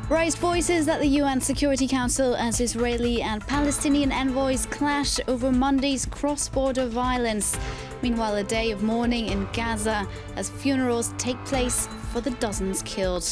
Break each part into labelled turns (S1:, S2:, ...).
S1: Raised voices at the UN Security Council as Israeli and Palestinian envoys clash over Monday's cross-border violence. Meanwhile, a day of mourning in Gaza as funerals take place for the dozens killed.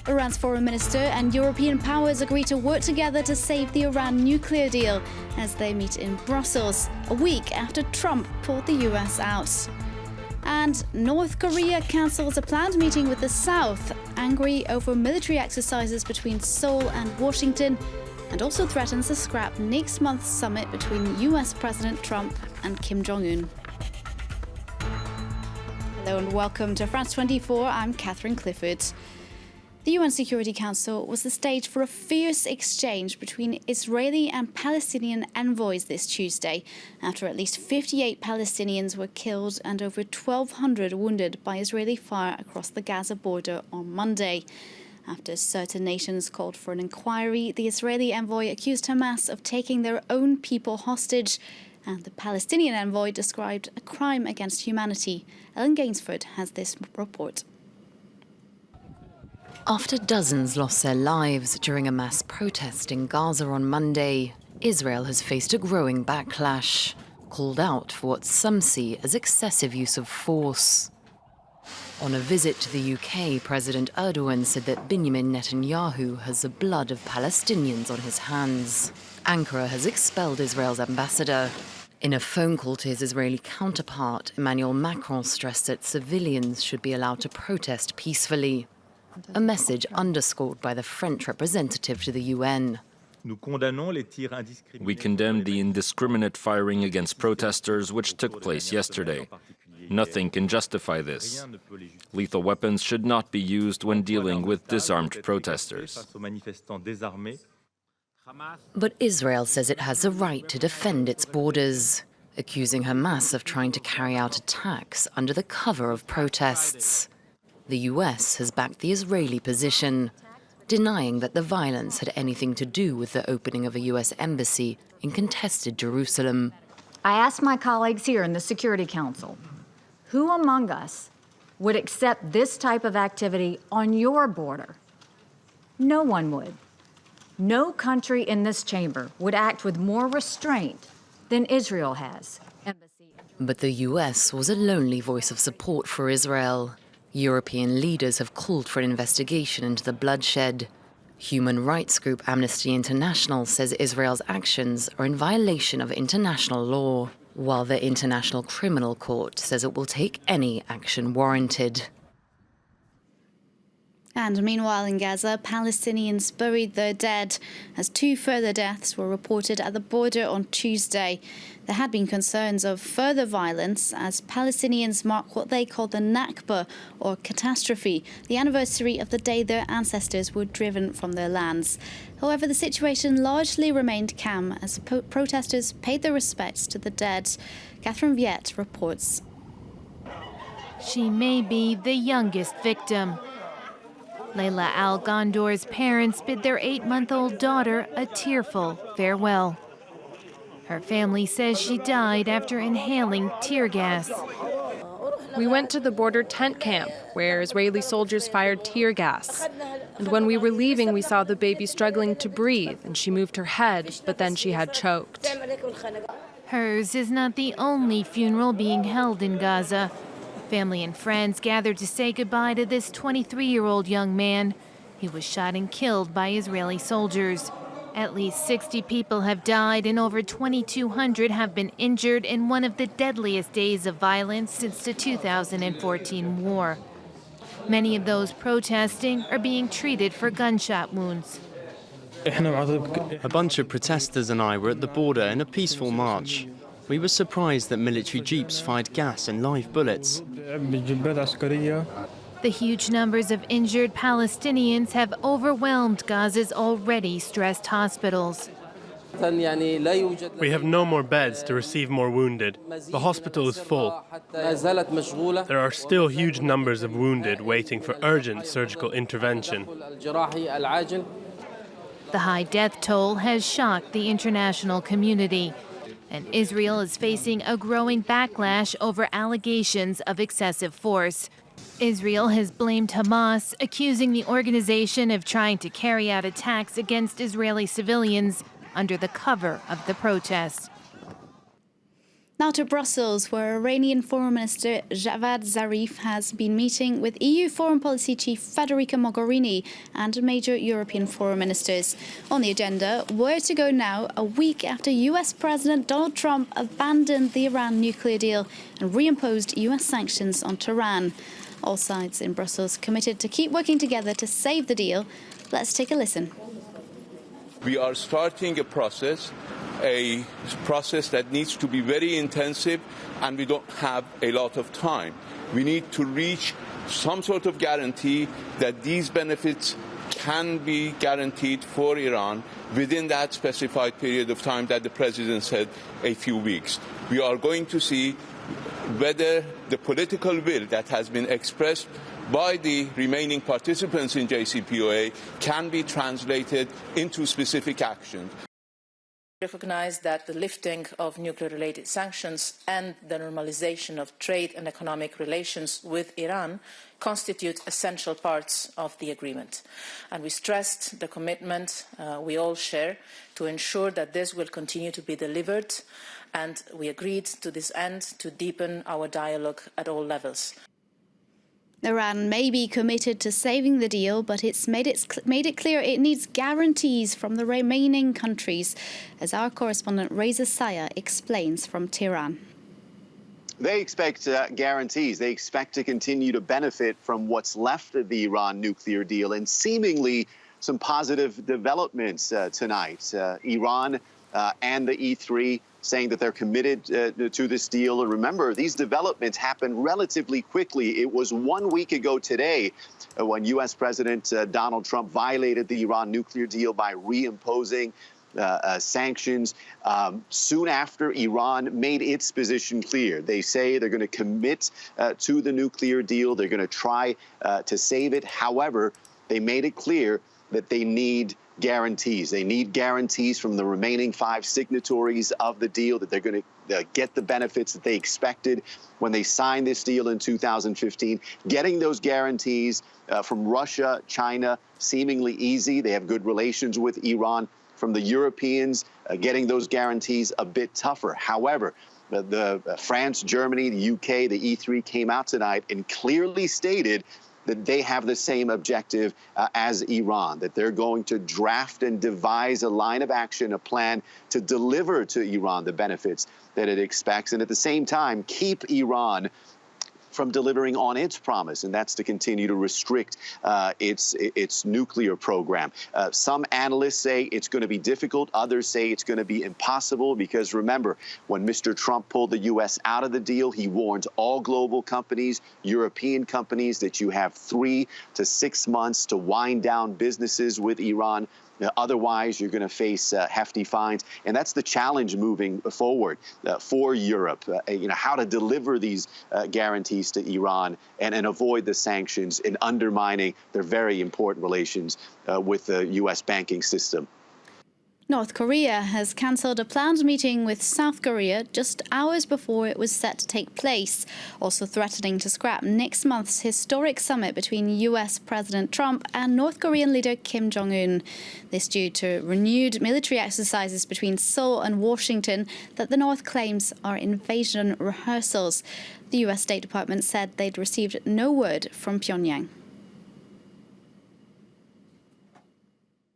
S1: Iran's foreign minister and European powers agree to work together to save the Iran nuclear deal as they meet in Brussels, a week after Trump pulled the US out. And North Korea cancels a planned meeting with the South, angry over military exercises between Seoul and Washington, and also threatens to scrap next month's summit between US President Trump and Kim Jong-un. Hello and welcome to France 24. I'm Catherine Clifford. The UN Security Council was the stage for a fierce exchange between Israeli and Palestinian envoys this Tuesday, after at least 58 Palestinians were killed and over 1,200 wounded by Israeli fire across the Gaza border on Monday. After certain nations called for an inquiry, the Israeli envoy accused Hamas of taking their own people hostage, and the Palestinian envoy described a crime against humanity. Ellen Gainsford has this report.
S2: After dozens lost their lives during a mass protest in Gaza on Monday, Israel has faced a growing backlash, called out for what some see as excessive use of force. On a visit to the UK, President Erdogan said that Benjamin Netanyahu has the blood of Palestinians on his hands. Ankara has expelled Israel's ambassador. In a phone call to his Israeli counterpart, Emmanuel Macron stressed that civilians should be allowed to protest peacefully. A message underscored by the French representative to the UN.
S3: We condemn the indiscriminate firing against protesters which took place yesterday. Nothing can justify this. Lethal weapons should not be used when dealing with disarmed protesters.
S2: But Israel says it has the right to defend its borders, accusing Hamas of trying to carry out attacks under the cover of protests. The US has backed the Israeli position, denying that the violence had anything to do with the opening of a US embassy in contested Jerusalem.
S4: I asked my colleagues here in the Security Council, who among us would accept this type of activity on your border? No one would. No country in this chamber would act with more restraint than Israel has.
S2: But the US was a lonely voice of support for Israel. European leaders have called for an investigation into the bloodshed. Human rights group Amnesty International says Israel's actions are in violation of international law, while the International Criminal Court says it will take any action warranted.
S1: And meanwhile in Gaza, Palestinians buried their dead as 2 further deaths were reported at the border on Tuesday. There had been concerns of further violence as Palestinians mark what they call the Nakba, or catastrophe, the anniversary of the day their ancestors were driven from their lands. However, the situation largely remained calm as protesters paid their respects to the dead. Catherine Viette reports.
S5: She may be the youngest victim. Layla Al-Gondor's parents bid their 8-month-old daughter a tearful farewell. Her family says she died after inhaling tear gas.
S6: We went to the border tent camp, where Israeli soldiers fired tear gas. And when we were leaving, we saw the baby struggling to breathe, and she moved her head, but then she had choked.
S5: Hers is not the only funeral being held in Gaza. Family and friends gathered to say goodbye to this 23-year-old young man. He was shot and killed by Israeli soldiers. At least 60 people have died and over 2,200 have been injured in one of the deadliest days of violence since the 2014 war. Many of those protesting are being treated for gunshot wounds.
S7: A bunch of protesters and I were at the border in a peaceful march. We were surprised that military jeeps fired gas and live bullets.
S5: The huge numbers of injured Palestinians have overwhelmed Gaza's already stressed hospitals.
S8: We have no more beds to receive more wounded. The hospital is full. There are still huge numbers of wounded waiting for urgent surgical intervention.
S5: The high death toll has shocked the international community, and Israel is facing a growing backlash over allegations of excessive force. Israel has blamed Hamas, accusing the organization of trying to carry out attacks against Israeli civilians under the cover of the protests.
S1: Now to Brussels, where Iranian Foreign Minister Javad Zarif has been meeting with EU Foreign Policy Chief Federica Mogherini and major European foreign ministers. On the agenda, where to go now, a week after US President Donald Trump abandoned the Iran nuclear deal and reimposed US sanctions on Tehran. All sides in Brussels committed to keep working together to save the deal. Let's take a listen.
S9: We are starting a process that needs to be very intensive, and we don't have a lot of time. We need to reach some sort of guarantee that these benefits can be guaranteed for Iran within that specified period of time that the President said, a few weeks. We are going to see whether the political will that has been expressed by the remaining participants in JCPOA can be translated into specific action.
S10: Recognize that the lifting of nuclear-related sanctions and the normalization of trade and economic relations with Iran constitute essential parts of the agreement. And we stressed the commitment we all share to ensure that this will continue to be delivered, and we agreed to this end to deepen our dialogue at all levels.
S1: Iran may be committed to saving the deal, but it's made it clear it needs guarantees from the remaining countries, as our correspondent Reza Saya explains from Tehran.
S11: They expect guarantees. They expect to continue to benefit from what's left of the Iran nuclear deal, and seemingly some positive developments tonight. Iran and the E3 saying that they're committed to this deal. And remember, these developments happened relatively quickly. It was 1 week ago today when U.S. President Donald Trump violated the Iran nuclear deal by reimposing sanctions. Soon after, Iran made its position clear. They say they're going to commit to the nuclear deal. They're going to try to save it. However, they made it clear that they need guarantees. They need guarantees from the remaining 5 signatories of the deal that they're going to get the benefits that they expected when they signed this deal in 2015. Getting those guarantees from Russia, China, seemingly easy. They have good relations with Iran. From the Europeans, getting those guarantees a bit tougher. However, France, Germany, the UK, the E3 came out tonight and clearly stated that they have the same objective as Iran, that they're going to draft and devise a line of action, a plan to deliver to Iran the benefits that it expects, and at the same time keep Iran from delivering on its promise, and that's to continue to restrict its nuclear program. Some analysts say it's going to be difficult. Others say it's going to be impossible because, remember, when Mr. Trump pulled the U.S. out of the deal, he warned all global companies, European companies, that you have 3 to 6 months to wind down businesses with Iran. Otherwise, you're going to face hefty fines. And that's the challenge moving forward for Europe, how to deliver these guarantees to Iran and avoid the sanctions and undermining their very important relations with the U.S. banking system.
S1: North Korea has cancelled a planned meeting with South Korea just hours before it was set to take place, also threatening to scrap next month's historic summit between US President Trump and North Korean leader Kim Jong-un. This due to renewed military exercises between Seoul and Washington that the North claims are invasion rehearsals. The US State Department said they'd received no word from Pyongyang.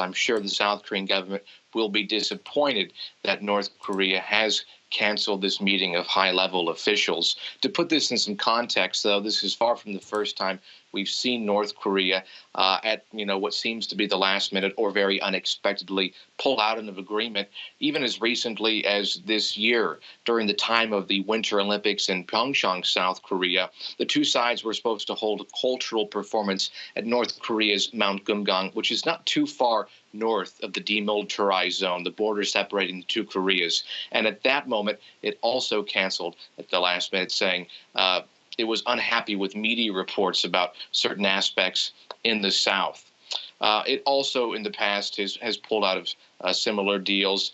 S12: I'm sure the South Korean government will be disappointed that North Korea has canceled this meeting of high-level officials. To put this in some context, though, this is far from the first time we've seen North Korea at what seems to be the last minute or very unexpectedly pull out of an agreement, even as recently as this year during the time of the Winter Olympics in Pyeongchang, South Korea. The two sides were supposed to hold a cultural performance at North Korea's Mount Gumgang, which is not too far north of the demilitarized zone, the border separating the two Koreas. And at that moment, it also canceled at the last minute, saying it was unhappy with media reports about certain aspects in the South. It also, in the past, has pulled out of similar deals,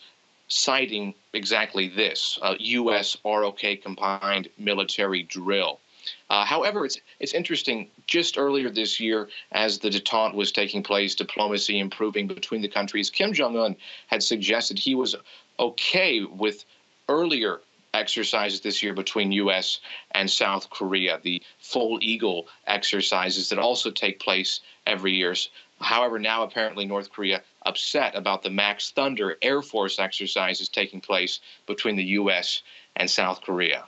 S12: citing exactly this, U.S. ROK combined military drill. However, it's It's interesting, just earlier this year, as the détente was taking place, diplomacy improving between the countries, Kim Jong-un had suggested he was okay with earlier exercises this year between U.S. and South Korea, the Full Eagle exercises that also take place every year. However, now apparently North Korea upset about the Max Thunder Air Force exercises taking place between the U.S. and South Korea.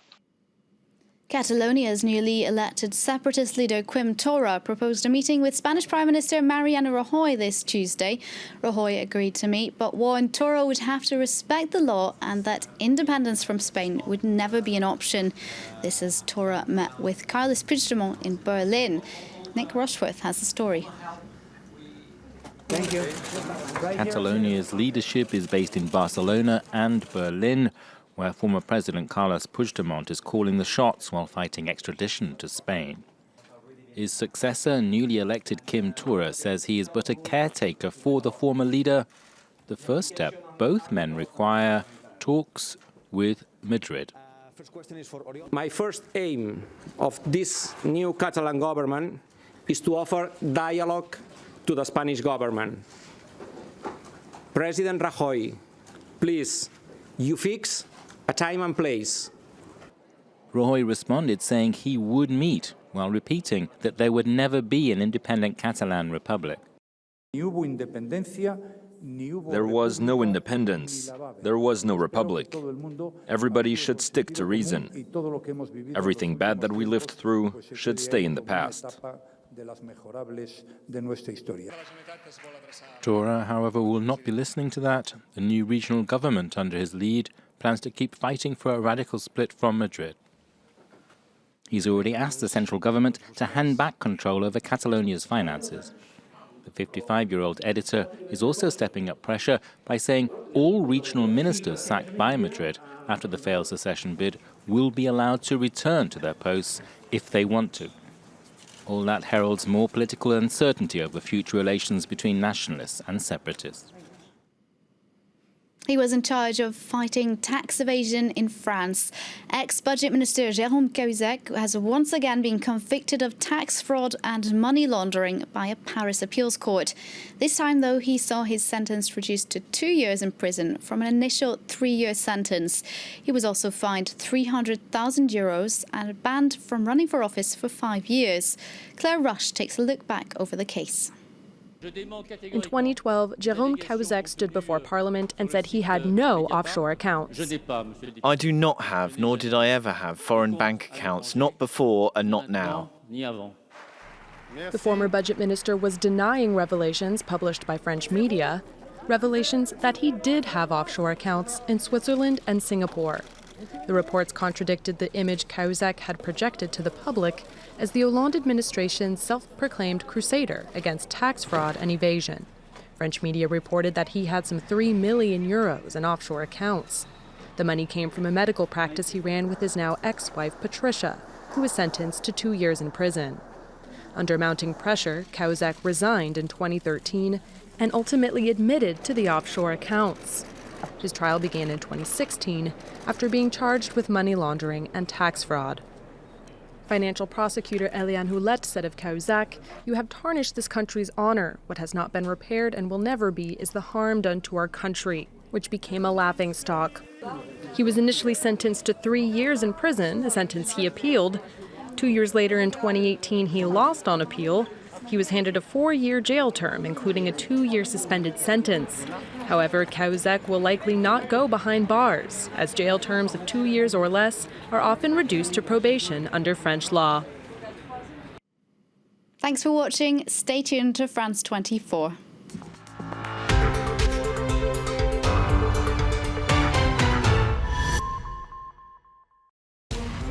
S1: Catalonia's newly elected separatist leader Quim Torra proposed a meeting with Spanish Prime Minister Mariano Rajoy this Tuesday. Rajoy agreed to meet, but warned Torra would have to respect the law and that independence from Spain would never be an option. This as Torra met with Carles Puigdemont in Berlin. Nick Rushworth has the story.
S13: Thank you. Catalonia's leadership is based in Barcelona and Berlin, where former President Carles Puigdemont is calling the shots while fighting extradition to Spain. His successor, newly elected Quim Torra, says he is but a caretaker for the former leader. The first step both men require: talks with Madrid.
S14: My first aim of this new Catalan government is to offer dialogue to the Spanish government. President Rajoy, please, you fix a time and place.
S13: Rajoy responded saying he would meet, while repeating that there would never be an independent Catalan republic.
S3: There was no independence. There was no republic. Everybody should stick to reason. Everything bad that we lived through should stay in the past.
S13: Torra, however, will not be listening to that. The new regional government under his lead plans to keep fighting for a radical split from Madrid. He's already asked the central government to hand back control over Catalonia's finances. The 55-year-old editor is also stepping up pressure by saying all regional ministers sacked by Madrid after the failed secession bid will be allowed to return to their posts if they want to. All that heralds more political uncertainty over future relations between nationalists and separatists.
S1: He was in charge of fighting tax evasion in France. Ex-Budget Minister Jérôme Cahuzac has once again been convicted of tax fraud and money laundering by a Paris appeals court. This time, though, he saw his sentence reduced to 2 years in prison from an initial 3-year sentence. He was also fined €300,000 and banned from running for office for 5 years. Claire Rush takes a look back over the case.
S6: In 2012, Jérôme Cahuzac stood before Parliament and said he had no offshore accounts.
S15: I do not have, nor did I ever have, foreign bank accounts, not before and not now.
S6: The former budget minister was denying revelations published by French media, revelations that he did have offshore accounts in Switzerland and Singapore. The reports contradicted the image Cahuzac had projected to the public as the Hollande administration's self-proclaimed crusader against tax fraud and evasion. French media reported that he had some €3 million in offshore accounts. The money came from a medical practice he ran with his now ex-wife Patricia, who was sentenced to 2 years in prison. Under mounting pressure, Cahuzac resigned in 2013 and ultimately admitted to the offshore accounts. His trial began in 2016 after being charged with money laundering and tax fraud. Financial prosecutor Eliane Houlette said of Cahuzac, "You have tarnished this country's honor. What has not been repaired and will never be is the harm done to our country," which became a laughingstock. He was initially sentenced to 3 years in prison, a sentence he appealed. 2 years later, in 2018, he lost on appeal. He was handed a 4-year jail term, including a 2-year suspended sentence. However, Cahuzac will likely not go behind bars, as jail terms of 2 years or less are often reduced to probation under French law.
S1: Thanks for watching. Stay tuned to France 24.